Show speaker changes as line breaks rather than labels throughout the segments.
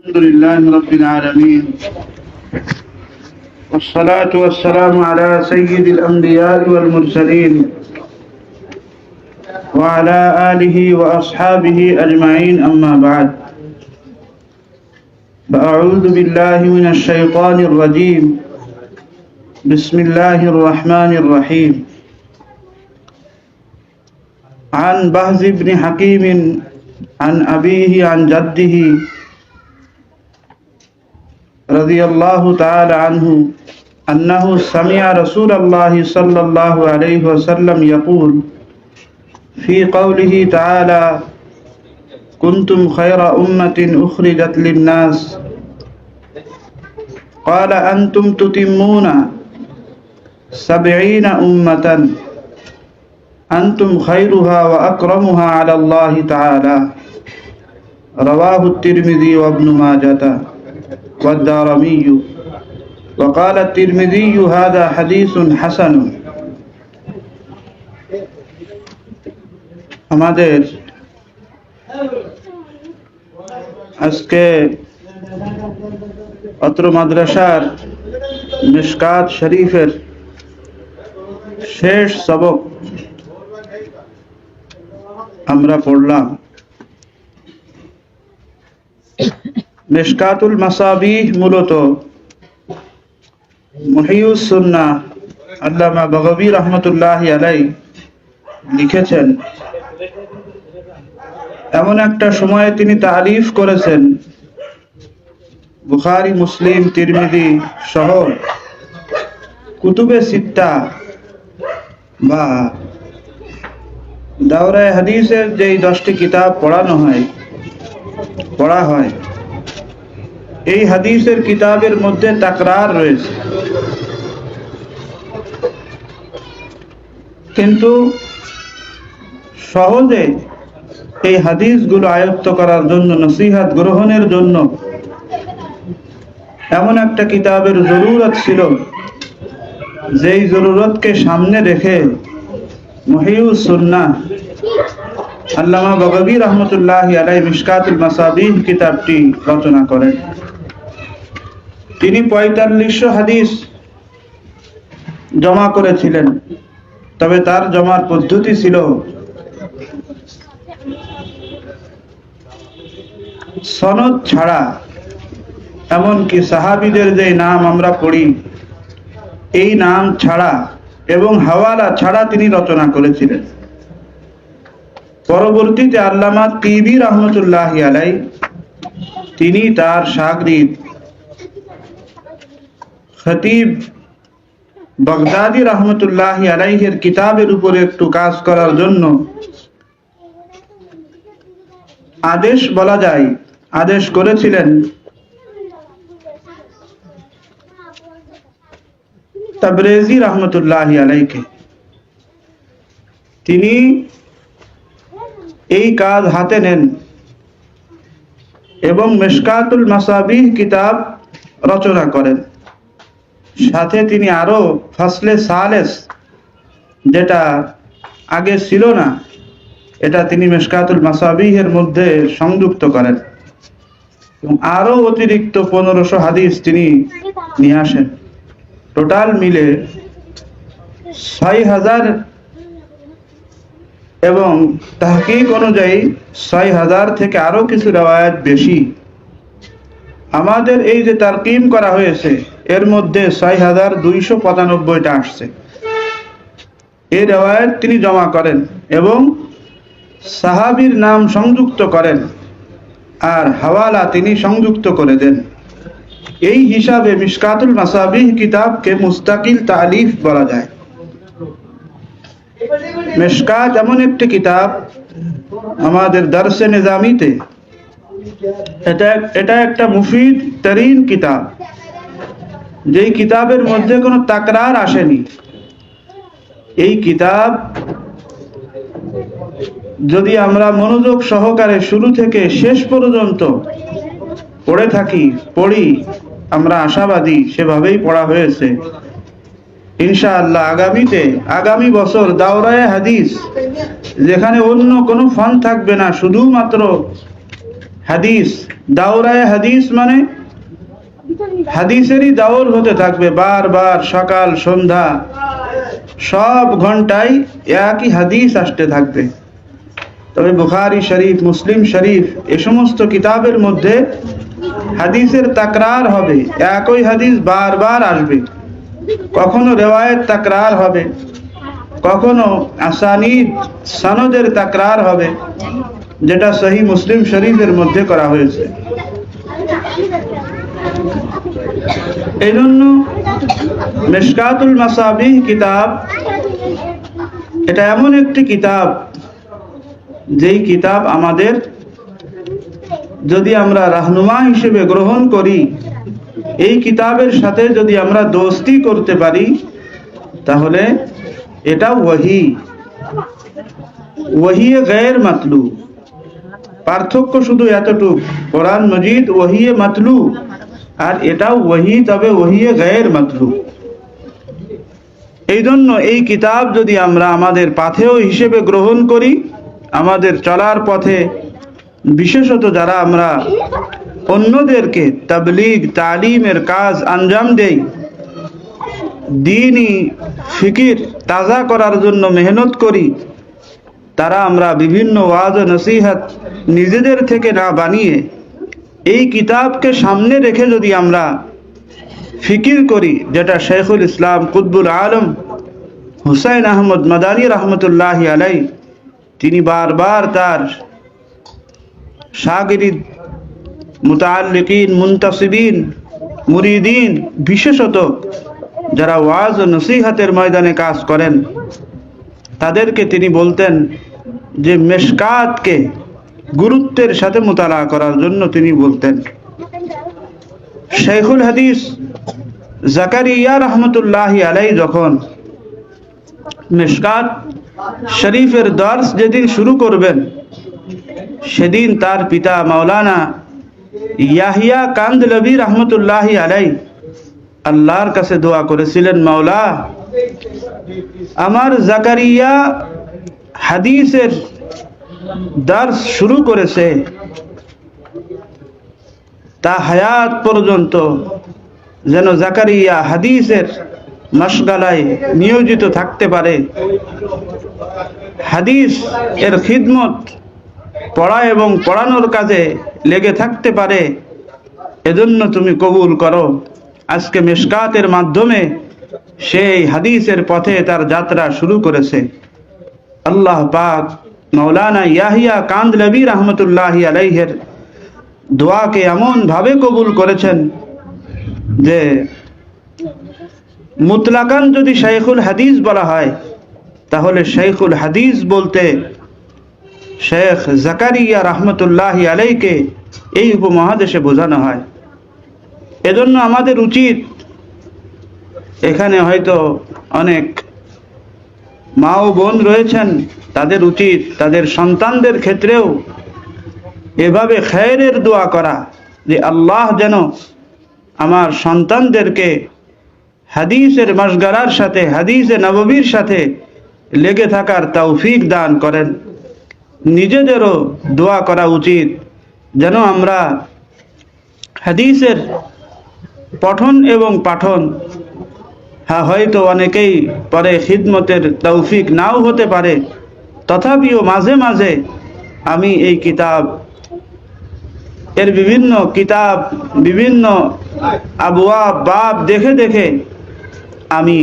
الحمد لله رب العالمين، والصلاة والسلام على سيد الأنبياء والمرسلين وعلى آله وأصحابه أجمعين، أما بعد، فأعوذ بالله من الشيطان الرجيم. بسم الله الرحمن الرحيم. عن بهز بن حكيم عن أبيه عن جده رضي الله تعالى عنه أنه سمع رسول الله صلى الله عليه وسلم يقول في قوله تعالى: كنتم خير أمة أخرجت للناس، قال: أنتم تتمون 70 أمة، أنتم خيرها وأكرمها على الله تعالى. رواه الترمذي وابن ماجة والدارمي، وقال الترمذي هذا حديث حسن. আমাদের আজকে অত্র মাদ্রাসার মিশকাত শরীফের শেষ সবক আমরা পড়লাম। মিশকাতুল মাসাবিহ মূলত মুহিউস সুন্নাহ আল্লামা বাগাবী রহমতুল্লাহি আলাইহি লিখেছেন। এমন একটা সময়ে তিনি তালিফ করেছেন, বুখারী, মুসলিম, তিরমিজি সহ কুতুবে সিত্তা বা দাওরায়ে হাদিসের যেই 10টি কিতাব পড়া হয়, এই হাদিসের কিতাবের মধ্যে তাকরার রয়েছে, কিন্তু সহজে এই হাদিসগুলো আয়ত্ত করার জন্য, নসিহত গ্রহণের জন্য এমন একটা কিতাবের জরুরত ছিল, যেই জরুরতকে সামনে রেখে মুহিউস সুন্নাহ আল্লামা বাগাবী রহমতুল্লাহি আলাইহি মিশকাতুল মাসাবিহ কিতাবটি রচনা করেন। তিনি 4500 হাদিস জমা করেছিলেন, তবে তার জমার পদ্ধতি ছিল সনদ ছাড়া, এমনকি সাহাবীদের যে নাম আমরা পড়ি এই নাম ছাড়া এবং হাওয়ালা ছাড়া তিনি রচনা করেছিলেন। পরবর্তীতে আল্লামা তিবি রহমতুল্লাহি আলাইহি তিনি তার শাগরিদ খতিব বাগদাদি রহমতুল্লাহি আলাইহির কিতাবের উপরে একটু কাজ করার জন্য আদেশ করেছিলেন তাবরেজি রহমতুল্লাহি আলাইহিকে। তিনি এই কাজ হাতে নেন এবং মিশকাতুল মাসাবিহ কিতাব রচনা করেন। সাথে তিনি আরো ফসলে সালেস, যেটা আগে ছিল না, এটা তিনি মিশকাতুল মাসাবিহের মধ্যে সংযুক্ত করেন এবং আরো অতিরিক্ত 1500 হাদিস তিনি নিয়ে আসেন। টোটাল মিলে 6000 এবং তাহকিক অনুযায়ী 6000 থেকে আরো কিছু রিওয়ায়াত বেশি। আমাদের এই যে তারকিম করা হয়েছে এর মধ্যে 6295টা আসছে। এই রিওয়ায়াত তিনি জমা করেন এবং সাহাবীর নাম সংযুক্ত করেন আর হাওয়ালা তিনি সংযুক্ত করে দেন। এই হিসাবে মিশকাতুল মাসাবিহ কিতাবকে মুস্তাকিল তালিফ বলা যায়। মিশকাত এমন একটি কিতাব, আমাদের দরসে নিজামিতে এটা একটা মুফিদ তরিন কিতাব, যেই কিতাবের মধ্যে কোনো তাকরার আসেনি। এই কিতাব যদি আমরা মনোযোগ সহকারে শুরু থেকে শেষ পর্যন্ত পড়ি, আমরা আশাবাদী সেভাবেই পড়া হয়েছে। ইনশাআল্লাহ আগামী বছর দাওরায়ে হাদিস, যেখানে অন্য কোনো ফান থাকবে না, শুধুমাত্র হাদিস, দাওরায়ে হাদিস মানে হাদিসেরই দাওর হতে থাকবে, বারবার সকাল সন্ধ্যা সব ঘন্টায় একই হাদিস আসতে থাকবে। তবে বুখারী শরীফ, মুসলিম শরীফ এ সমস্ত কিতাবের মধ্যে হাদিসের তাকরার হবে, একই হাদিস বারবার আসবে। কখনো রিওয়ায়াত তাকরার হবে, কখনো আসানিদ সনদের তাকরার হবে, যেটা সহিহ মুসলিম শরীফের মধ্যে করা হয়েছে। এই জন্য মিশকাতুল মাসাবিহ কিতাব এটা এমন একটি কিতাব, যেই কিতাব আমাদের যদি আমরা রাহনুমা হিসেবে গ্রহণ করি, এই কিতাবের সাথে যদি আমরা দোস্তি করতে পারি, তাহলে এটা ওহিয়ে গায়র মাতলু। পার্থক্য শুধু এতটুক, কোরআন মজিদ ওহিয়ে মাতলু আর এটাও ওহি, তবে ওহিয়ে গায়র মাতলু। এই জন্য এই কিতাব যদি আমরা আমাদের পাথেয় হিসেবে গ্রহণ করি, আমাদের চলার পথে বিশেষত যারা আমরা অন্যদেরকে তাবলীগ তালিমের কাজ আঞ্জাম দেই, দ্বীনি ফিকির তাজা করার জন্য মেহনত করি, তারা আমরা বিভিন্ন ওয়াজ ও নসিহত নিজেদের থেকে না বানিয়ে এই কিতাবকে সামনে রেখে যদি আমরা ফিকির করি, যেটা শেখুল ইসলাম কুতবুল আলম হুসাইন আহমদ মাদানী রহমতুল্লাহি আলাইহি তিনি বারবার তার শাগিরিদ, মুতাআল্লিকিন, মুনতাসিবিন, মুরিদিন, বিশেষত যারা ওয়াজ ও নসিহতের ময়দানে কাজ করেন, তাদেরকে তিনি বলতেন যে মিশকাতকে গুরুত্বের সাথে মুতালা করার জন্য তিনি বলতেন। শেখুল হাদিস জাকারিয়া রহমতুল্লাহি আলাইহি যখন মিশকাত শরীফের দর্স যেদিন শুরু করবেন, সেদিন তার পিতা মাওলানা ইয়াহিয়া কান্দলবি রহমতুল্লাহি আলাইহি আল্লাহর কাছে দোয়া করেছিলেন, মাওলা আমার জাকারিয়া হাদিসের দর্স শুরু করেছে, তা হায়াত পর্যন্ত যেন জাকারিয়া হাদিসের মশগালায় নিয়োজিত থাকতে পারে, হাদিস এর খিদমত, পড়া এবং পড়ানোর কাজে লেগে থাকতে পারে, এজন্য তুমি কবুল করো। আজকে মিশকাতের মাধ্যমে সেই হাদিসের পথে তার যাত্রা শুরু করেছে। আল্লাহ পাক মাওলানা ইয়াহিয়া কান্দলবি রহমতুল্লাহি আলাইহির দোয়াকে এমন ভাবে কবুল করেছেন যে মুতলাকান যদি শাইখুল হাদিস বলা হয়, তাহলে শাইখুল হাদিস বলতে শেখ জাকারিয়া রহমতুল্লাহি আলাইহিকে এই উপমহাদেশে বোঝানো হয়। এজন্য আমাদের উচিত, এখানে হয়তো অনেক মা ও বোন রয়েছেন, তাদের উচিত তাদের সন্তানদের ক্ষেত্রেও এভাবে খায়রের দোয়া করা, যে আল্লাহ যেন আমার সন্তানদেরকে হাদিসের মশগারার সাথে, হাদিসে নববীর সাথে লেগে থাকার তৌফিক দান করেন। নিজেদেরও দোয়া করা উচিত যেন আমরা হাদিসের পঠন এবং পাঠন, হয়তো অনেকেই পরে খিদমতের তৌফিক নাও হতে পারে, তথাপিও মাঝে মাঝে আমি এই কিতাব এর বিভিন্ন আবওয়াব বাব দেখে দেখে আমি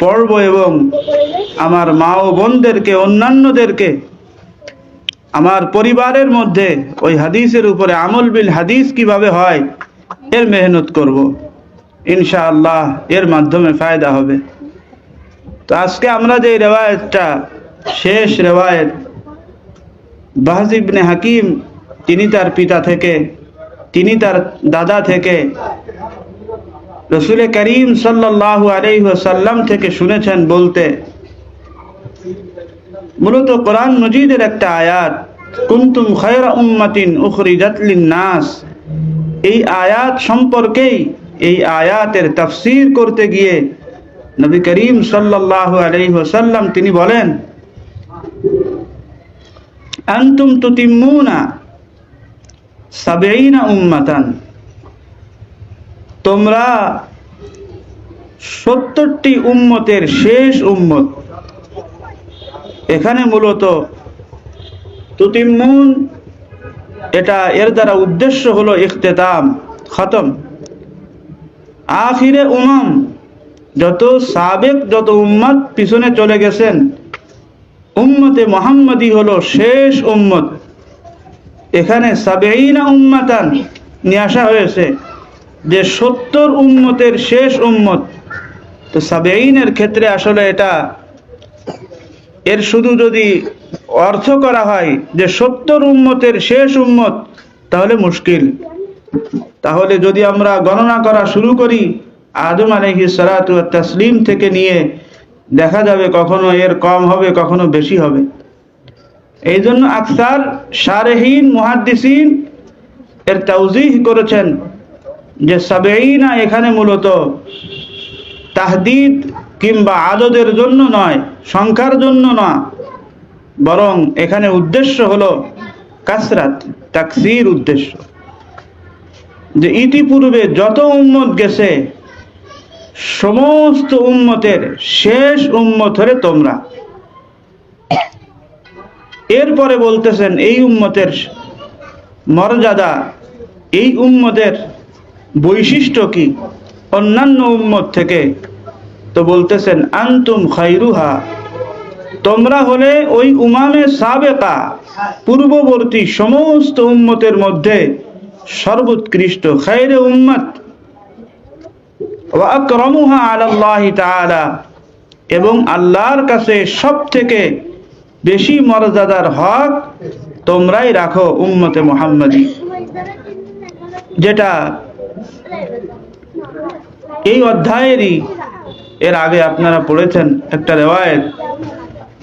পড়ব এবং আমার মা ও বোনদেরকে, অন্যান্যদেরকে, আমার পরিবারের মধ্যে ওই হাদিসের উপরে আমল বিল হাদিস কিভাবে হয় এর মেহনত করব। ইনশাআল্লাহ এর মাধ্যমে ফায়দা হবে। তো আজকে আমরা যে রেওয়ায়েতটা, শেষ রেওয়ায়েত, বাহজ ইবনে হাকিম তিনি তার পিতা থেকে, তিনি তার দাদা থেকে রাসূল করিম সাল্লাল্লাহু আলাইহি ওয়াসাল্লাম থেকে শুনেছেন বলতে, মূলত কোরআন মজিদের একটা আয়াত, কুনতুম খায়রা উম্মাতিন উখরিজাত লিন-নাস, এই আয়াত সম্পর্কেই, এই আয়াতের তাফসীর করতে গিয়ে নবী করিম সাল্লাল্লাহু আলাইহি ওয়াসাল্লাম তিনি বলেন, আনতুম তুতিম্মুনা সাবঈনা উম্মাতান, তোমরা 70টি উম্মতের শেষ উম্মত। এখানে মূলত তুতিম্মুন, এটা এর দ্বারা উদ্দেশ্য হলো ইখতিতাম, খতম। আখিরে উম্মাম, যত সাবেক যত উম্মত পিছনে চলে গেছেন, উম্মতে মুহাম্মাদি হলো শেষ উম্মত। এখানে সাবঈনা উম্মাতান নিয়ে আসা হয়েছে যে 70 উম্মতের শেষ উম্মত। তো সাবঈনের ক্ষেত্রে আসলে এটা এর শুধু যদি অর্থ করা হয় যে 70 উম্মতের শেষ উম্মত, তাহলে মুশকিল। তাহলে যদি আমরা গণনা করা শুরু করি আদম আলাইহিস সালাতু ওয়াত তাসলিম থেকে নিয়ে, দেখা যাবে কখনো এর কম হবে, কখনো বেশি হবে। এই জন্য আকসার শারেহিন মুহাদ্দিসিন এর তাওজিহ করেছেন যে সাবঈনা এখানে মূলত তাহদিদ কিংবা আদদের জন্য নয়, সংখ্যার জন্য না, বরং এখানে উদ্দেশ্য হলো কাসরাত, তাকসীর উদ্দেশ্য। যে ইতিপূর্বে যত উম্মত গেছে সমস্ত উম্মতের শেষ উম্মত হলে তোমরা। এরপরে বলতেছেন এই উম্মতের মর্যাদা, এই উম্মতের বৈশিষ্ট্য কি অন্যান্য উম্মত থেকে। তো বলতেছেন আনতুম খায়রুহা, তোমরা হলে ওই উমামে সাবেকা, পূর্ববর্তী সমস্ত উম্মতের মধ্যে সর্বোৎকৃষ্ট, খায়রে উম্মত। ওয়া আকরামুহা আলাল্লাহি তাআলা, এবং আল্লাহর কাছে সবথেকে বেশি মর্যাদার হক তোমরাই রাখো উম্মতে মুহাম্মাদি। যেটা এই অধ্যায়েরই এর আগে আপনারা পড়েছেন একটা রিওয়ায়াত,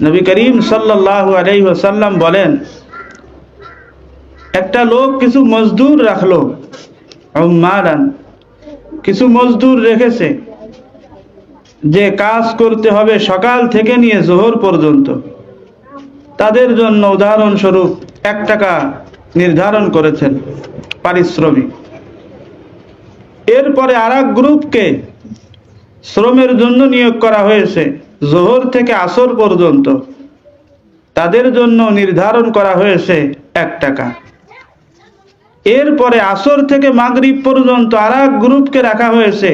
নবী করিম সাল্লাল্লাহু আলাইহি ওয়াসাল্লাম বলেন, একটা লোক কিছু মজদুর রাখলো, উম্মারান, কিছু মজদুর রেখেছে যে কাজ করতে হবে সকাল থেকে নিয়ে জোহর পর্যন্ত। তাদের জন্য উদাহরণস্বরূপ 1 টাকা নির্ধারণ করেছেন পারিশ্রমিক। এরপরে আরেক গ্রুপকে শ্রমের জন্য নিয়োগ করা হয়েছে জোহর থেকে আসর পর্যন্ত, তাদের জন্য নির্ধারণ করা হয়েছে 1 টাকা। এরপরে আসর থেকে মাগরিব পর্যন্ত আরেক গ্রুপকে রাখা হয়েছে,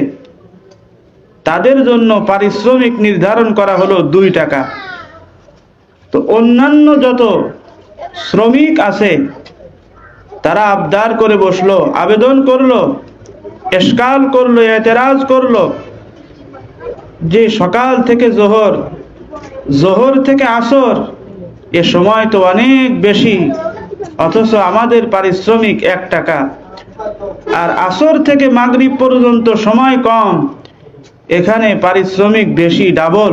তাদের জন্য পারিশ্রমিক নির্ধারণ করা হলো 2 টাকা। তো অন্যান্য যত শ্রমিক আছে তারা আবদার করে বসলো, আবেদন করলো, ইশকাল করলো, এতেরাজ করলো যে সকাল থেকে জোহর, জোহর থেকে আসর, এ সময় তো অনেক বেশি, অথচ আমাদের পারিশ্রমিক 1 টাকা। আর আসর থেকে মাগরিব পর্যন্ত সময় কম, এখানে পারিশ্রমিক বেশি, ডাবল।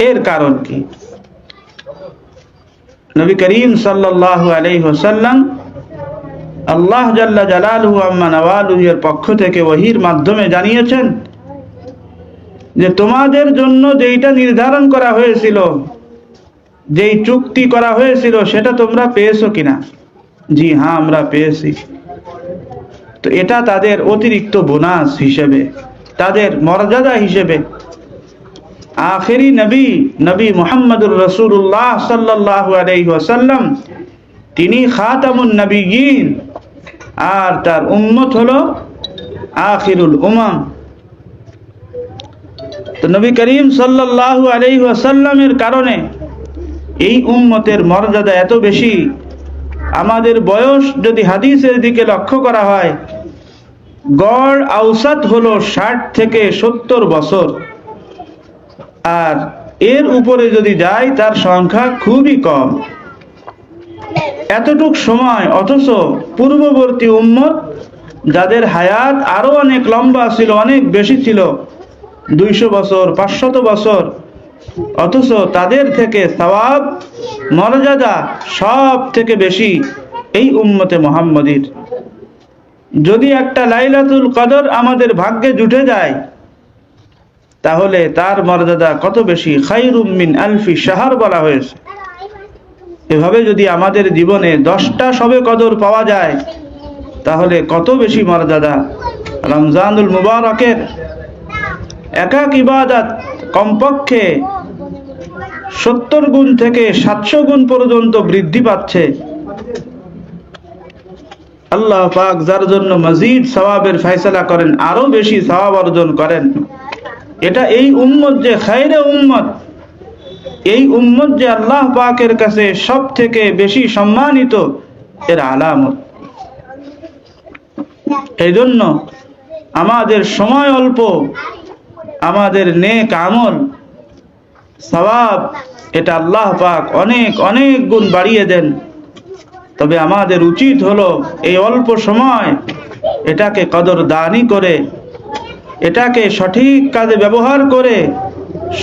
এর কারণ কি? নবী করিম সাল্লাল্লাহু আলাইহি ওয়াসাল্লাম আল্লাহ জাল্লা জালালুহু আম্মা নাওয়ালুহু এর পক্ষ থেকে ওহীর মাধ্যমে জানিয়েছেন যে তোমাদের জন্য যেটা নির্ধারণ করা হয়েছিল, যেই চুক্তি করা হয়েছিল, সেটা তোমরা পেয়েছো কিনা? জি হ্যাঁ, আমরা পেয়েছি। তো এটা তাদের অতিরিক্ত বোনাস হিসেবে, তাদের মর্যাদা হিসেবে। আখেরি নবী, নবী মুহাম্মদুর রাসূলুল্লাহ সাল্লাল্লাহু আলাইহি ওয়াসাল্লাম, তিনি খাতামুন নবিয়্যিন, আর তার উম্মত হলো আখিরুল উমাম। তো নবী করিম সাল্লাল্লাহু আলাইহি ওয়াসাল্লামের কারণে এই উম্মতের মর্যাদা এত বেশি। আমাদের বয়স যদি হাদিসের দিকে লক্ষ্য করা হয়, গড় আওসাত হলো 60 থেকে 70 বছর, আর এর উপরে যদি যায় তার সংখ্যা খুবই কম। এতটুক সময়, অথচ পূর্ববর্তী উম্মত যাদের হায়াত আরো অনেক লম্বা ছিল, অনেক বেশি ছিল, 200 বছর, 500 বছর, অথচ তাদের থেকে সওয়াব, মর্যাদা সব থেকে বেশি এই উম্মতে মুহাম্মাদির। যদি একটা লাইলাতুল কদর আমাদের ভাগ্যে জুটে যায়, তাহলে তার মর্যাদা কত বেশি। খায়রুম মিন আলফি শাহর বলা হয়েছে। এভাবে যদি আমাদের জীবনে 10টা শবে কদর পাওয়া যায়, তাহলে কত বেশি মর্যাদা। রমজানুল মুবারকের একাক ইবাদত কমপক্ষে 70 গুণ থেকে 700 গুণ পর্যন্ত বৃদ্ধি পাচ্ছে। আল্লাহ পাক যার জন্য মজিদ সওয়াবের ফয়সালা করেন, আরো বেশি সওয়াব অর্জন করেন। এটা এই উম্মত যে খায়রে উম্মত, এই উম্মত যে আল্লাহ পাকের কাছে সব থেকে বেশি সম্মানিত, এর আলামত। এই জন্য আমাদের সময় অল্প, আমাদের নেক আমল সওয়াব এটা আল্লাহ পাক অনেক অনেক গুণ বাড়িয়ে দেন। তবে আমাদের উচিত হলো এই অল্প সময় এটাকে কদরদানি করে, এটাকে সঠিক কাজে ব্যবহার করে,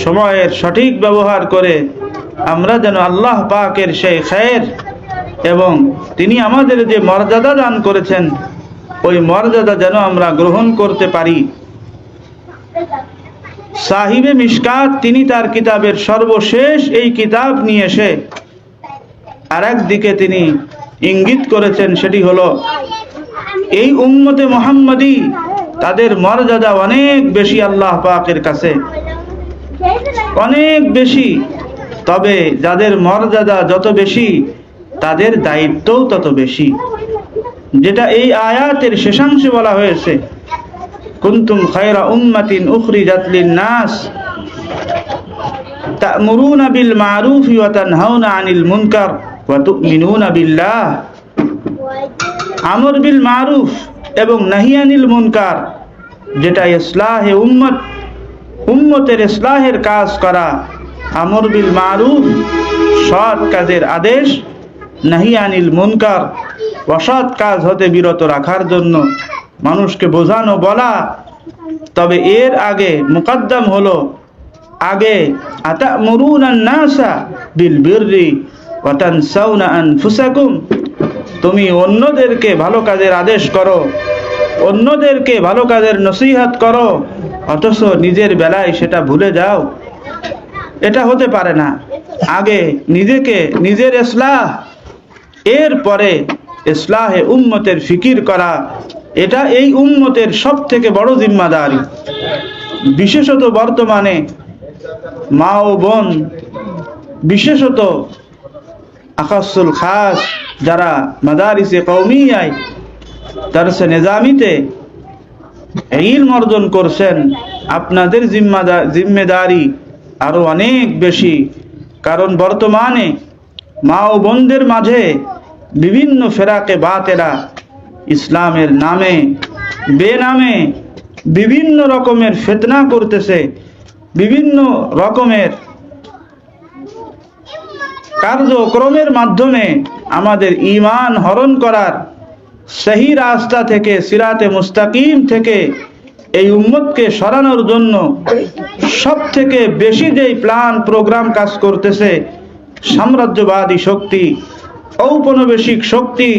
সময়ের সঠিক ব্যবহার করে আমরা যেন আল্লাহ পাকের সেই খায়ের এবং তিনি আমাদের যে মর্যাদা দান করেছেন ওই মর্যাদা যেন আমরা গ্রহণ করতে পারি। সাহিবে মিশকাত তিনি তার কিতাবের সর্বশেষ এই কিতাব নিয়ে এসে আরেক দিকে তিনি ইঙ্গিত করেছেন, সেটি হলো এই উম্মতে মুহাম্মাদি তাদের মর্যাদা অনেক বেশি আল্লাহ পাকের কাছে, অনেক বেশি। তবে যাদের মর্যাদা যত বেশি তাদের দায়িত্বও তত বেশি, যেটা এই আয়াতের শেষাংশে বলা হয়েছে, কুনতুম খায়রা উম্মাতিন উখরিজাত লিন-নাস তা'মুরুনা বিল মা'রুফ ওয়া তানহাউনা আনিল মুনকার ওয়া তু'মিনুনা বিল্লাহ। আমর বিল মারুফ এবং নাহি আনিল মুনকার, যেটা ইসলাহে উম্মত, উম্মতের ইসলাহের কাজ করা। আমর বিল মারুফ সৎ কাজের আদেশ, নাহি আনিল মুনকার অসৎ কাজ হতে বিরত রাখার জন্য মানুষকে বোঝানো বলা। তবে এর আগে মুকদ্দম হলো, আগে আতা'মুরুনান নাসা বিল বিররি ওয়া তানসাউনা আনফুসাকুম, তুমি অন্যদেরকে ভালো কাজের আদেশ করো, অন্যদেরকে ভালো কাজের নসিহত করো, অথচ নিজের বেলায় সেটা ভুলে যাও। এটা হতে পারে না। আগে নিজেকে, নিজের ইসলাহ, এরপরে ইসলাহে উম্মতের ফিকির করা, এটা এই উম্মতের সব থেকে বড় জিম্মাদারি। বিশেষত বর্তমানে মা ও বোন, বিশেষত আখাসুল খাস যারা মাদারিসে কওমিয়ায় দারসে নিজামিতে ইলম অর্জন করছেন, আপনাদের জিম্মেদারি আরো অনেক বেশি। কারণ বর্তমানে মা ও বোনদের মাঝে বিভিন্ন ফেরাকে বাতেরা ইসলামের নামে বেনামে বিভিন্ন রকমের ফিতনা করতেছে, বিভিন্ন রকমের কার্যক্রমের মাধ্যমে আমাদের ঈমান হরণ করার, সহি রাস্তা থেকে, সিরাতে মুস্তাকিম থেকে এই উম্মতকে সরানোর জন্য সব থেকে বেশি যেই প্ল্যান প্রোগ্রাম কাজ করতেছে সাম্রাজ্যবাদী শক্তি, ঔপনিবেশিক শক্তি,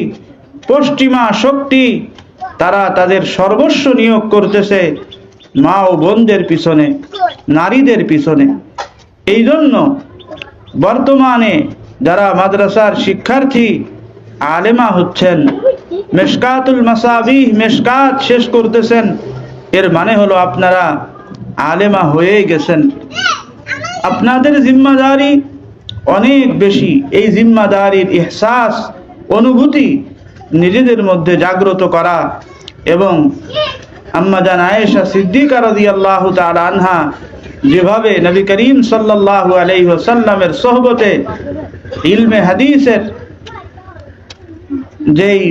পশ্চিমা শক্তি, তারা তাদের সর্বস্ব নিয়োগ করতেছে মা ও বোনদের পিছনে, নারীদের পিছনে। এই জন্য বর্তমানে যারা মাদ্রাসার শিক্ষার্থী আলেমা হচ্ছেন, মিশকাতুল মাসাবিহ মিশকাত শেষ করতেছেন, এর মানে হলো আপনারা আলেমা হয়ে গেছেন। আপনাদের জিম্মাদারি অনেক বেশি। এই জিম্মাদারির ইহসাস, অনুভূতি নিজেদের মধ্যে জাগ্রত করা এবং আম্মা জান আয়েশা সিদ্দিকা রাদিয়াল্লাহু তাআলা আনহা যেভাবে নবী করিম সাল্লাল্লাহু আলাইহি ওয়াসাল্লামের সোহবতে ইলমে হাদিসের যেই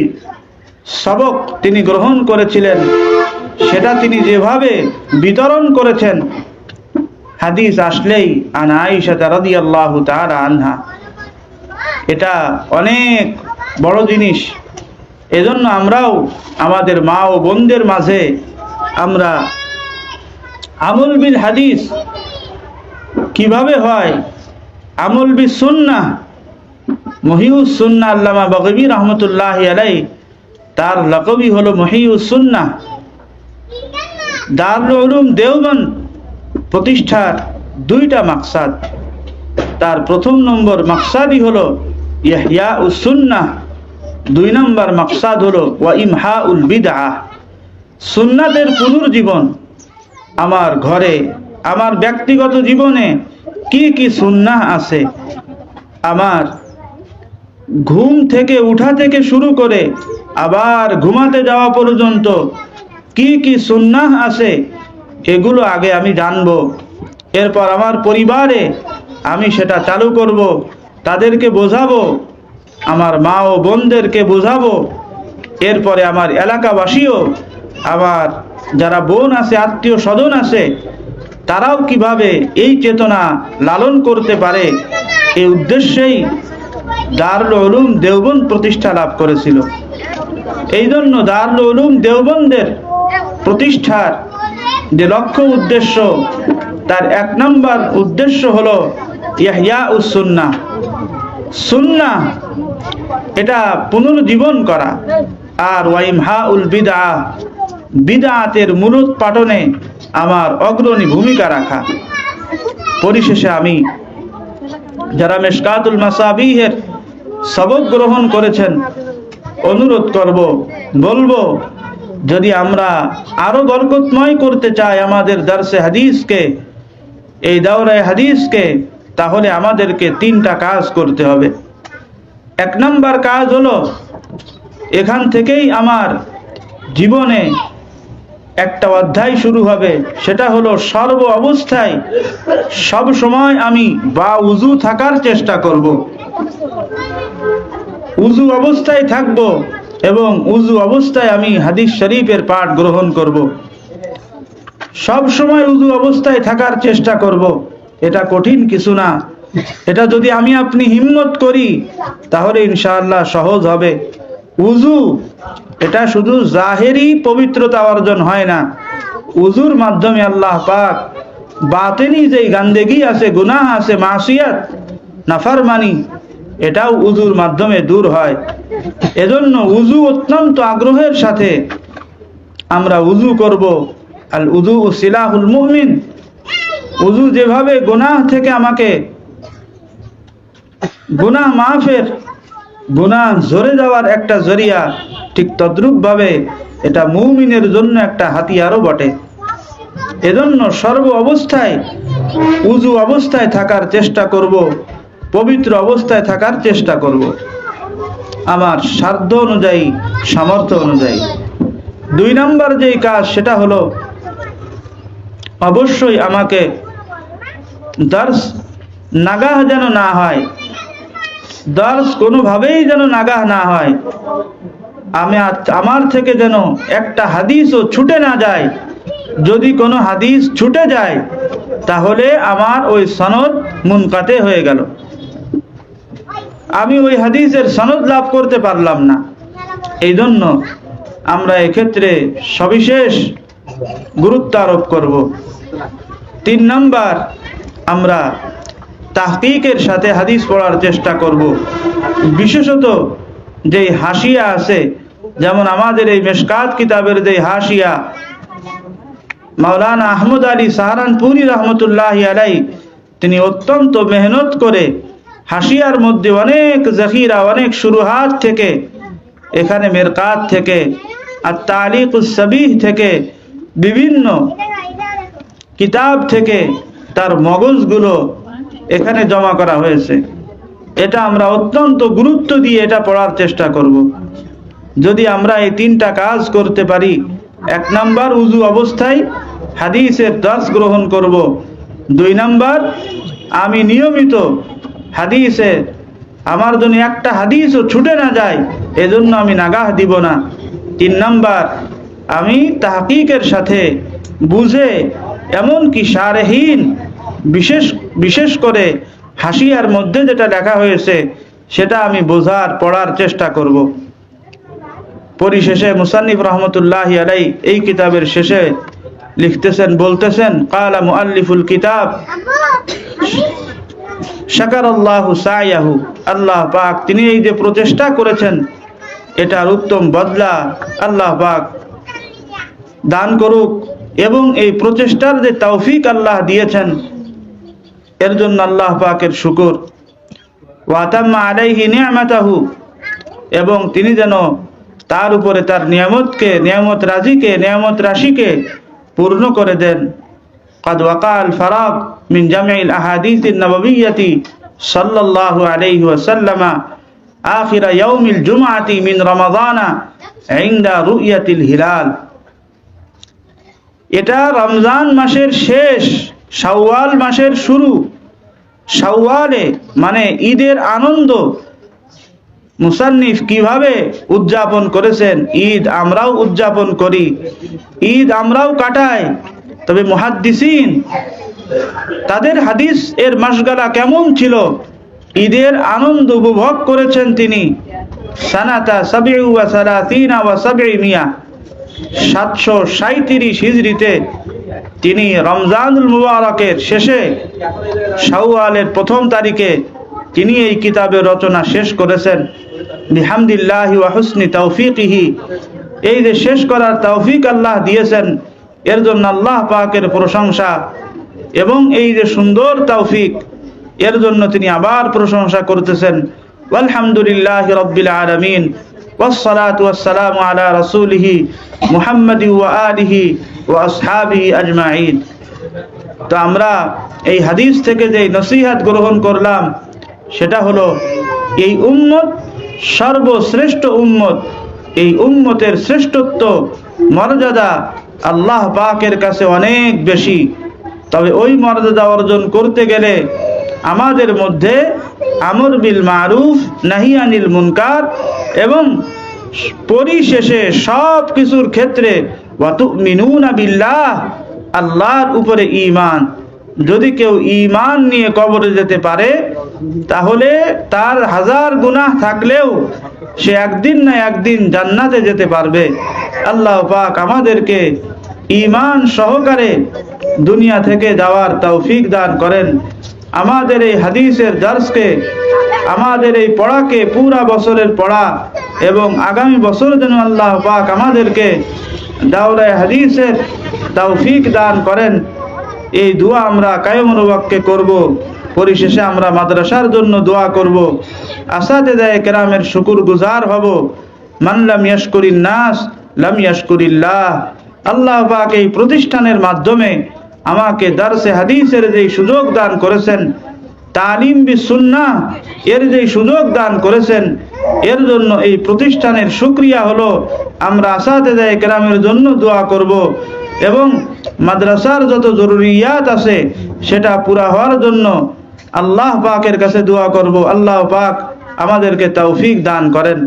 সবক তিনি গ্রহণ করেছিলেন সেটা তিনি যেভাবে বিতরণ করেছেন, হাদিস আসলেই আন আয়েশা রাদিয়াল্লাহু তাআলা আনহা, এটা অনেক বড় জিনিস। এজন্য আমরাও আমাদের মা ও বোনদের মাঝে আমরা আমল বিল হাদিস কিভাবে হয়, আমল বিল সুন্নাহ, মহিউস সুন্নাহ আল্লামা বাগবী রহমতুল্লাহি আলাইহি তার লকবই হলো মহিউস সুন্নাহ। দারুল উলুম দেওবন্দ প্রতিষ্ঠার দুইটা মাকসাদ। তার প্রথম নম্বর মাকসাদই হলো ইহইয়াউস সুন্নাহ, দুই নম্বর মাকসাদ হলো ওয়া ইমহাউল বিদআহ, সুন্নাতের পুনর্জীবন। আমার ঘরে, আমার ব্যক্তিগত জীবনে কি কি সুন্নাহ আছে, আমার ঘুম থেকে উঠা থেকে শুরু করে আবার ঘুমাতে যাওয়া পর্যন্ত কি কি সুন্নাহ আছে, এগুলো আগে আমি জানবো। এরপর আমার পরিবারে আমি সেটা চালু করব, তাদেরকে বোঝাবো, আমার মা ও বোনদেরকে বোঝাবো। এরপরে আমার এলাকাবাসীও, আমার যারা বোন আছে, আত্মীয় স্বজন আছে, তারাও কিভাবে এই চেতনা লালন করতে পারে, এই উদ্দেশ্যেই দারুল উলুম দেওবন্দ প্রতিষ্ঠা লাভ করেছিল। এই জন্য দারুল উলুম দেওবন্দের প্রতিষ্ঠার যে লক্ষ্য উদ্দেশ্য, তার এক নম্বর উদ্দেশ্য হলো ইহইয়াউস সুন্নাহ, সুন্নাহ এটা পুনর্জীবন করা, আর ওয়া ইমহাউল বিদআহ, বিদআতের মূলোৎপাটনে আমার অগ্রণী ভূমিকা রাখা। পরিশেষে আমি যারা মিশকাতুল মাসাবিহের সবক গ্রহণ করেছেন, অনুরোধ করব, বলবো, যদি আমরা আরো বরকতময় করতে চাই আমাদের দর্সে হাদিসকে, এই দাওরায়ে হাদিসকে, তাহলে আমাদেরকে তিনটা কাজ করতে হবে। এক নম্বর কাজ হলো, এখান থেকেই আমার জীবনে একটা অধ্যায় শুরু হবে, সেটা হলো সর্ব অবস্থায় সব সময় আমি বা উজু থাকার চেষ্টা করব, উজু অবস্থায় থাকব এবং উজু অবস্থায় আমি হাদিস শরীফের পাঠ গ্রহণ করব। সব সময় উজু অবস্থায় থাকার চেষ্টা করব। এটা কঠিন কিছু না, এটা যদি আমি আপনি হিম্মত করি তাহলে ইনশাআল্লাহ সহজ হবে। উজু এটা শুধু জাহেরি পবিত্রতা অর্জন হয় না, উজুর মাধ্যমে আল্লাহ পাক বাতেনি যেই গান্দেগি আছে, গুনাহ আছে, মাসিয়াত, নাফরমানি, এটাও উজুর মাধ্যমে দূর হয়। এজন্য উজু অত্যন্ত আগ্রহের সাথে আমরা উজু করব। আল উজু সিলাহুল মুমিন, উজু যেভাবে গুনাহ থেকে আমাকে, গুনাহ মাফের, গুনাহ ঝরে যাওয়ার একটা জরিয়া, ঠিক তদ্রূপ ভাবে এটা মুমিনের জন্য একটা হাতিয়ারও বটে। এজন্য সর্ব অবস্থায় উজু অবস্থায় থাকার চেষ্টা করব, পবিত্র অবস্থায় থাকার চেষ্টা করব আমার সাধ্য অনুযায়ী, সামর্থ্য অনুযায়ী। দুই নম্বর যেই কাজ, সেটা হলো অবশ্যই আমাকে দর্স নাগাহ যেন না হয়, দর্স কোনোভাবেই যেন নাগাহ না হয়। আমার থেকে যেন একটা হাদিসও ছুটে না যায়। যদি কোনো হাদিস ছুটে যায় তাহলে আমার ওই সনদ মুনকাতে হয়ে গেল, আমি ওই হাদিসের সনদ লাভ করতে পারলাম না। এই জন্য আমরা এক্ষেত্রে সবিশেষ গুরুত্ব আরোপ করব। তিন নম্বর, আমরা তাহকিকের সাথে হাদিস পড়ার চেষ্টা করব। বিশেষত যেই হাসিয়া আছে, যেমন আমাদের এই মিশকাত কিতাবের যে হাসিয়া, মাওলানা আহমদ আলী সাহারানপুরি রহমতুল্লাহি আলাইহি তিনি অত্যন্ত মেহনত করে হাসিয়ার মধ্যে অনেক জখিরা, অনেক শুরুহাত থেকে, এখানে মিরকাত থেকে, আর তালিকুস সবিহ থেকে, বিভিন্ন কিতাব থেকে তার মগজগুলো এখানে জমা করা হয়েছে। এটা আমরা অত্যন্ত গুরুত্ব দিয়ে এটা পড়ার চেষ্টা করব। যদি আমরা এই তিনটা কাজ করতে পারি, এক নাম্বার উজু অবস্থায় হাদিসের দর্স গ্রহণ করব, দুই নাম্বার আমি নিয়মিত হাদিসে, আমার জন্য একটা হাদিসও ছুটে না যায় এজন্য আমি নাগাহ দিব না, তিন নাম্বার আমি তাহকিকের সাথে বুঝে, এমনকি শারহীন বিশেষ করে হাসিয়ার মধ্যে যেটা লেখা হয়েছে সেটা আমি বোঝার, পড়ার চেষ্টা করব। পরিশেষে মুসান্নিফ রহমতুল্লাহি আলাইহি এই কিতাবের শেষে লিখতেছেন, বলতেছেন, কালা মুআল্লিফুল কিতাব শাকারাল্লাহু সায়াহু, আল্লাহ পাক তিনি এই যে প্রচেষ্টা করেছেন এটার উত্তম বদলা আল্লাহ পাক দান করুক, এবং এই প্রচেষ্টার যে তৌফিক আল্লাহ দিয়েছেন এর জন্য আল্লাহ পাকের শুকর। ওয়া তাম্মা আলাইহি নি'মাতাহু, এবং তিনি যেন তার উপরে তার নিয়ামত রাশিকে পূর্ণ করে দেন। قد وقع الفراغ من جمع الأحاديث النبوية صلى الله عليه وسلم آخر يوم الجمعة من رمضان عند رؤية الهلال। এটা রমজান মাসের শেষ, শাওয়াল মাসের শুরু। শাওয়ালে মানে ঈদের আনন্দ মুসান্নিফ কিভাবে উদযাপন করেছেন, ঈদ আমরাও উদযাপন করি, ঈদ আমরাও কাটাই। তবে মুহাদ্দিসিন তাদের হাদিস এর মাসগালা কেমন ছিল, ঈদের আনন্দ উপভোগ করেছেন তিনি। সানাতা 737 হিজরিতে তিনি রমজানুল মুবারকের শেষে শাওয়ালের প্রথম তারিখে তিনি এই কিতাবের রচনা শেষ করেছেন। বিহামদিল্লাহি ওয়া হুসনি তাওফীকিহি, এই যে শেষ করার তৌফিক আল্লাহ দিয়েছেন এর জন্য আল্লাহ পাকের প্রশংসা, এবং এই যে সুন্দর তৌফিক এর জন্য তিনি আবার প্রশংসা করতেছেন। আলহামদুলিল্লাহি রাব্বিল আলামিন ওয়াসসালাতু ওয়াসসালামু আলা রাসূলিহি মুহাম্মাদি ওয়া আলিহি ওয়া আসহাবিহি আজমাইন। তো আমরা এই হাদিস থেকে যে নসিহত গ্রহণ করলাম সেটা হলো এই উম্মত সর্বশ্রেষ্ঠ উম্মত, এই উম্মতের শ্রেষ্ঠত্ব মর্যাদা আল্লাহ পাকের কাছে অনেক বেশি। তবে ওই মর্যাদা অর্জন করতে গেলে আমাদের মধ্যে আমর বিল মারুফ নাহি আনিল মুনকার এবং পরিশেষে সব কিছুর ক্ষেত্রে ওয়া তুমিনুনা বিল্লাহ, আল্লাহর উপরে ঈমান। যদি কেউ ঈমান নিয়ে কবরে যেতে পারে তাহলে তার 1000 গুনাহ থাকলেও সে একদিন না একদিন জান্নাতে যেতে পারবে। আল্লাহ পাক আমাদেরকে ঈমান সহকারে দুনিয়া থেকে যাওয়ার তৌফিক দান করেন। আমাদের এই হাদিসের দর্শকে, আমাদের এই পড়াকে পুরা বছরের পড়া এবং আগামী বছর যেন আল্লাহ পাক আমাদেরকে দাওরায়ে হাদিসের তৌফিক দান করেন। এই দোয়া আমরা কায়েমুল ওয়াক্তে করব। পরিশেষে আমরা মাদ্রাসার জন্য দোয়া করব, আসাতিজায়ে কেরামের শুকরগুজার হব। মান লাম ইয়াশকুরিন নাস লাম ইয়াশকুরিল্লাহ। আল্লাহ পাক এই প্রতিষ্ঠানের মাধ্যমে আমাকে দারসে হাদিসের যে সুযোগ দান করেছেন, তালিম বিস সুন্নাহ এর যে সুযোগ দান করেছেন, এর জন্য এই প্রতিষ্ঠানের শুকরিয়া হলো আমরা আসাতিজায়ে কেরামের জন্য দোয়া করব এবং মাদ্রাসার যত জরুরিয়াত আছে সেটা পুরা হওয়ার জন্য আল্লাহ পাকের কাছে দোয়া করব। আল্লাহ পাক আমাদেরকে তৌফিক দান করেন।